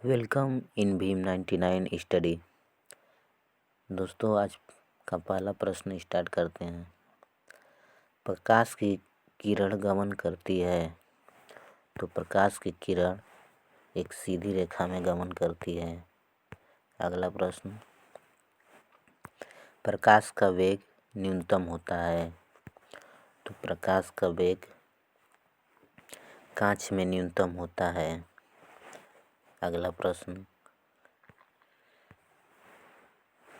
Welcome in Bhim 99 study. दोस्तों, आज का पहला प्रश्न स्टार्ट करते हैं। प्रकाश की किरण गमन करती है तो प्रकाश की किरण एक सीधी रेखा में गमन करती है। अगला प्रश्न, प्रकाश का वेग न्यूनतम होता है तो प्रकाश का वेग कांच में न्यूनतम होता है। अगला प्रश्न,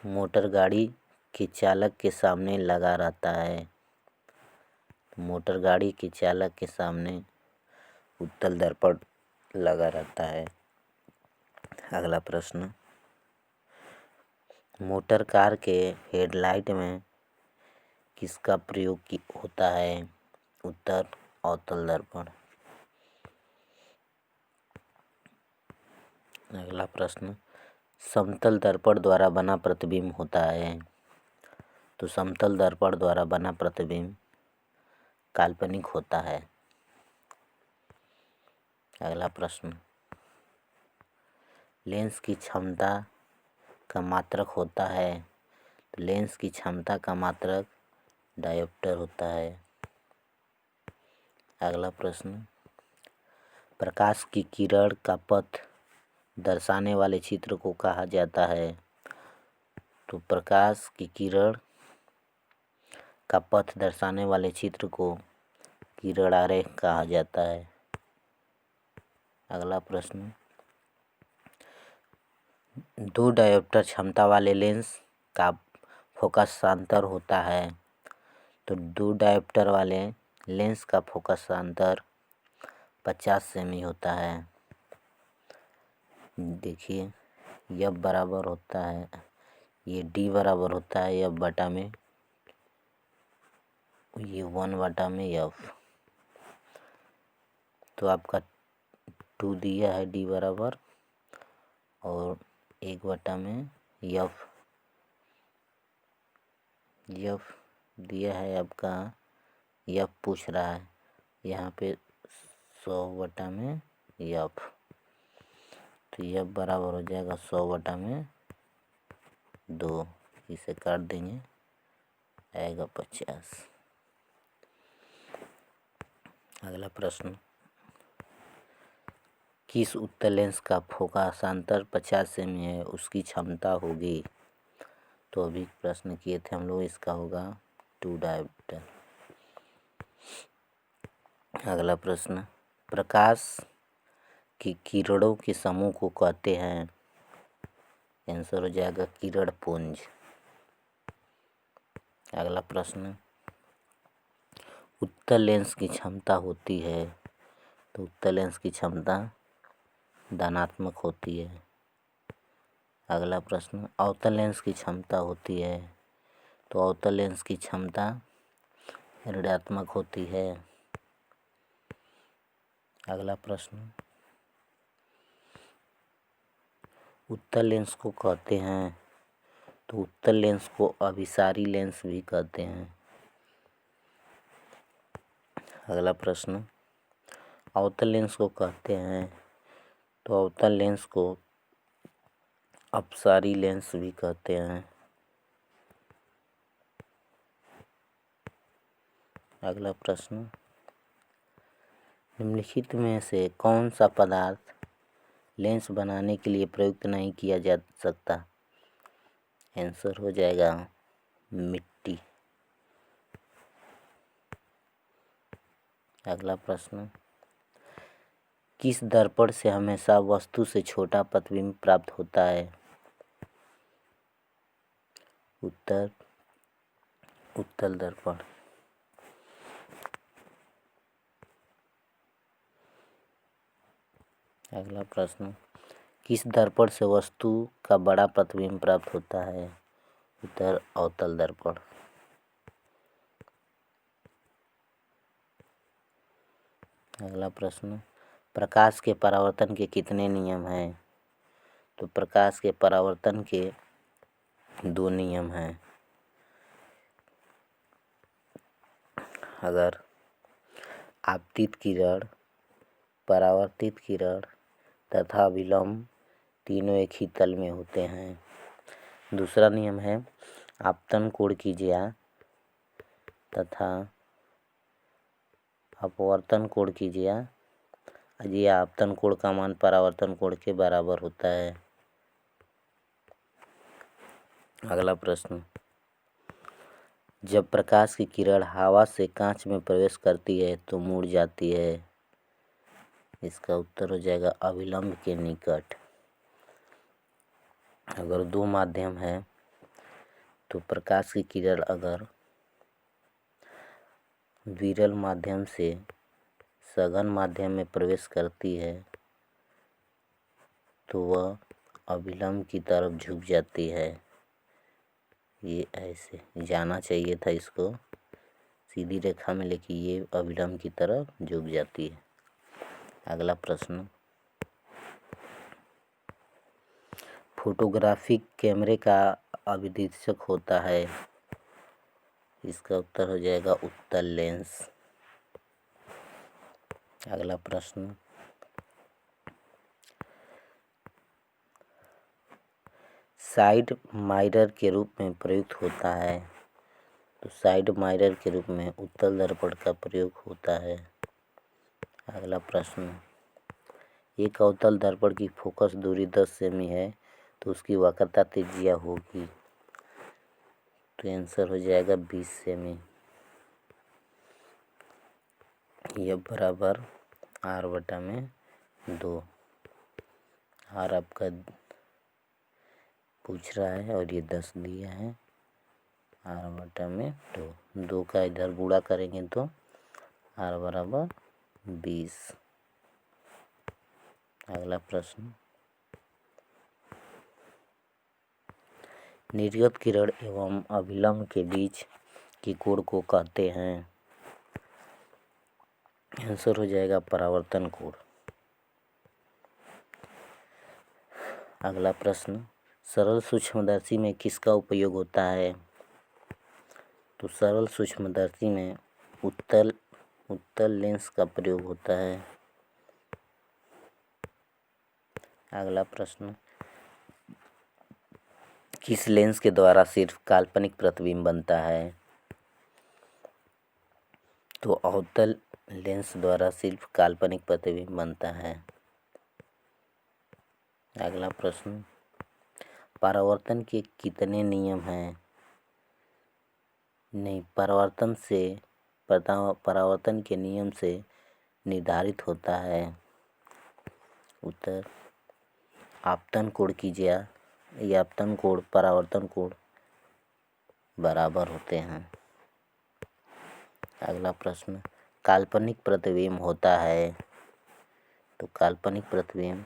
मोटर गाड़ी के चालक के सामने लगा रहता है। मोटर गाड़ी के चालक के सामने उत्तल दर्पण लगा रहता है। अगला प्रश्न, मोटर कार के हेडलाइट में किसका प्रयोग होता है? उत्तर, अवतल दर्पण। अगला प्रश्न, समतल दर्पण द्वारा बना प्रतिबिंब होता है तो समतल दर्पण द्वारा बना प्रतिबिंब काल्पनिक होता है। अगला प्रश्न, लेंस की क्षमता का मात्रक होता है तो लेंस की क्षमता का मात्रक डायोप्टर होता है। अगला प्रश्न, प्रकाश की किरण का पथ दर्शाने वाले चित्र को कहा जाता है तो प्रकाश की किरण का पथ दर्शाने वाले चित्र को किरण आरेख कहा जाता है। अगला प्रश्न, दो डायोप्टर क्षमता वाले लेंस का फोकसांतर होता है तो दो डायोप्टर वाले लेंस का फोकसांतर 50 सेमी होता है। देखिए, एफ बराबर होता है, ये डी बराबर होता है एफ बटा में, ये 1/एफ। तो आपका 2 दिया है डी बराबर और 1/एफ दिया है आपका, एफ पूछ रहा है यहाँ पे 100/एफ। तो एफ बराबर हो जाएगा 100/2। इसे काट देंगे, आएगा 50। अगला प्रश्न, किस उत्तल लेंस का फोकसांतर 50 सेमी है उसकी क्षमता होगी? तो अभी प्रश्न किए थे हम लोग, इसका होगा 2 डायोप्टर। अगला प्रश्न, प्रकाश की किरणों के समूह को कहते हैं? आंसर हो जाएगा किरण पुंज। अगला प्रश्न, उत्तल लेंस की क्षमता होती है तो उत्तल लेंस की क्षमता धनात्मक होती है। अगला प्रश्न, अवतल लेंस की क्षमता होती है तो अवतल लेंस की क्षमता ऋणात्मक होती है। अगला प्रश्न, उत्तल लेंस को कहते हैं तो उत्तल लेंस को अभिसारी लेंस भी कहते हैं। अगला प्रश्न, अवतल लेंस को कहते हैं तो अवतल लेंस को अपसारी लेंस भी कहते हैं। अगला प्रश्न, निम्नलिखित में से कौन सा पदार्थ लेंस बनाने के लिए प्रयुक्त नहीं किया जा सकता? आंसर हो जाएगा मिट्टी। अगला प्रश्न, किस दर्पण से हमेशा वस्तु से छोटा प्रतिबिंब प्राप्त होता है? उत्तर, उत्तल दर्पण। अगला प्रश्न, किस दर्पण से वस्तु का बड़ा प्रतिबिंब प्राप्त होता है? उत्तर, अवतल दर्पण। अगला प्रश्न, प्रकाश के परावर्तन के कितने नियम हैं? तो प्रकाश के परावर्तन के 2 नियम हैं। अगर आपतित किरण, परावर्तित किरण तथा विलंब तीनों एक ही तल में होते हैं। दूसरा नियम है आपतन कोण की ज्या तथा अपवर्तन कोण की ज्या ये आपतन कोण का मान परावर्तन कोण के बराबर होता है। अगला प्रश्न, जब प्रकाश की किरण हवा से कांच में प्रवेश करती है तो मुड़ जाती है। इसका उत्तर हो जाएगा अभिलंब के निकट। अगर दो माध्यम है तो प्रकाश की किरण अगर विरल माध्यम से सघन माध्यम में प्रवेश करती है तो वह अभिलंब की तरफ झुक जाती है। ये ऐसे जाना चाहिए था इसको सीधी रेखा में, लेकिन ये अभिलंब की तरफ झुक जाती है। अगला प्रश्न, फोटोग्राफिक कैमरे का अभिदिशक होता है। इसका उत्तर हो जाएगा उत्तल लेंस। अगला प्रश्न, साइड माइरर के रूप में प्रयुक्त होता है। तो साइड माइरर के रूप में उत्तल दर्पण का प्रयोग होता है। अगला प्रश्न, एक अवतल दर्पण की फोकस दूरी 10 सेमी है तो उसकी वक्रता त्रिज्या होगी। तो आंसर हो जाएगा 20 सेमी। यह बराबर r/2। r आपका पूछ रहा है और ये 10 दिया है। r/2 2 का इधर गुणा करेंगे तो r बराबर 20। अगला प्रश्न, निर्गत किरण एवं अभिलंब के बीच की कोण को कहते हैं। आंसर हो जाएगा परावर्तन कोण। अगला प्रश्न, सरल सूक्ष्मदर्शी में किसका उपयोग होता है। तो सरल सूक्ष्मदर्शी में उत्तल लेंस का प्रयोग होता है। अगला प्रश्न, किस लेंस के द्वारा सिर्फ काल्पनिक प्रतिबिंब बनता है। तो अवतल लेंस द्वारा सिर्फ काल्पनिक प्रतिबिंब बनता है। अगला प्रश्न, परावर्तन के कितने नियम हैं। नहीं, परावर्तन के नियम से निर्धारित होता है। उत्तर, आपतन कोण की ज्या या आपतन कोण परावर्तन कोण बराबर होते हैं। अगला प्रश्न, काल्पनिक प्रतिबिंब होता है। तो काल्पनिक प्रतिबिंब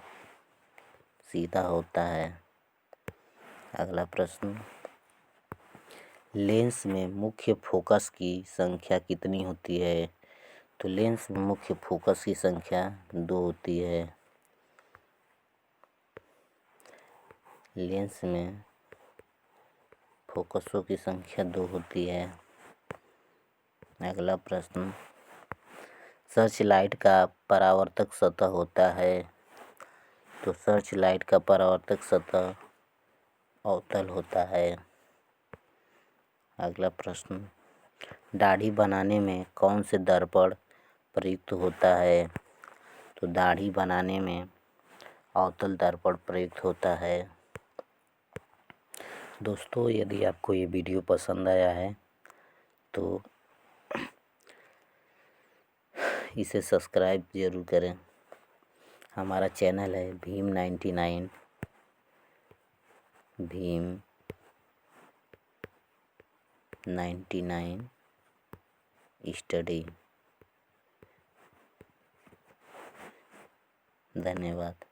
सीधा होता है। अगला प्रश्न, लेंस में मुख्य फोकस की संख्या कितनी होती है। तो लेंस में मुख्य फोकस की संख्या 2 होती है। लेंस में फोकसों की संख्या 2 होती है। अगला प्रश्न, सर्च लाइट का परावर्तक सतह होता है। तो सर्च लाइट का परावर्तक सतह अवतल होता है। अगला प्रश्न, दाढ़ी बनाने में कौन से दर्पण प्रयुक्त होता है। तो दाढ़ी बनाने में अवतल दर्पण प्रयुक्त होता है। दोस्तों, यदि आपको ये वीडियो पसंद आया है तो इसे सब्सक्राइब ज़रूर करें। हमारा चैनल है भीम99 स्टडी। धन्यवाद।